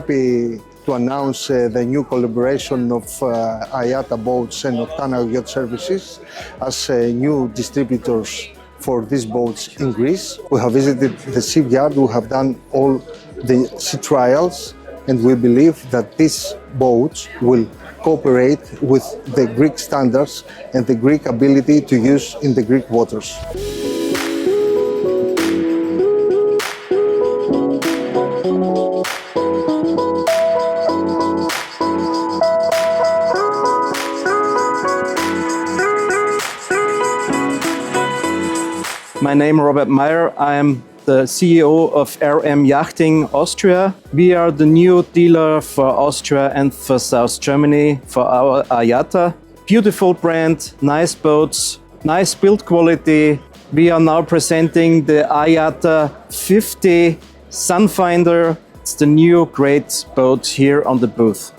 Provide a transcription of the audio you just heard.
happy to announce the new collaboration of IATA Boats and Octana Yacht Services as new distributors for these boats in Greece. We have visited the shipyard, we have done all the sea trials, and we believe that these boats will cooperate with the Greek standards and the Greek ability to use in the Greek waters. My name is Robert Meyer. I am the CEO of RM Yachting Austria. We are the new dealer for Austria and for South Germany for our IATA. Beautiful brand, nice boats, nice build quality. We are now presenting the IATA 50 Sunfinder. It's the new great boat here on the booth.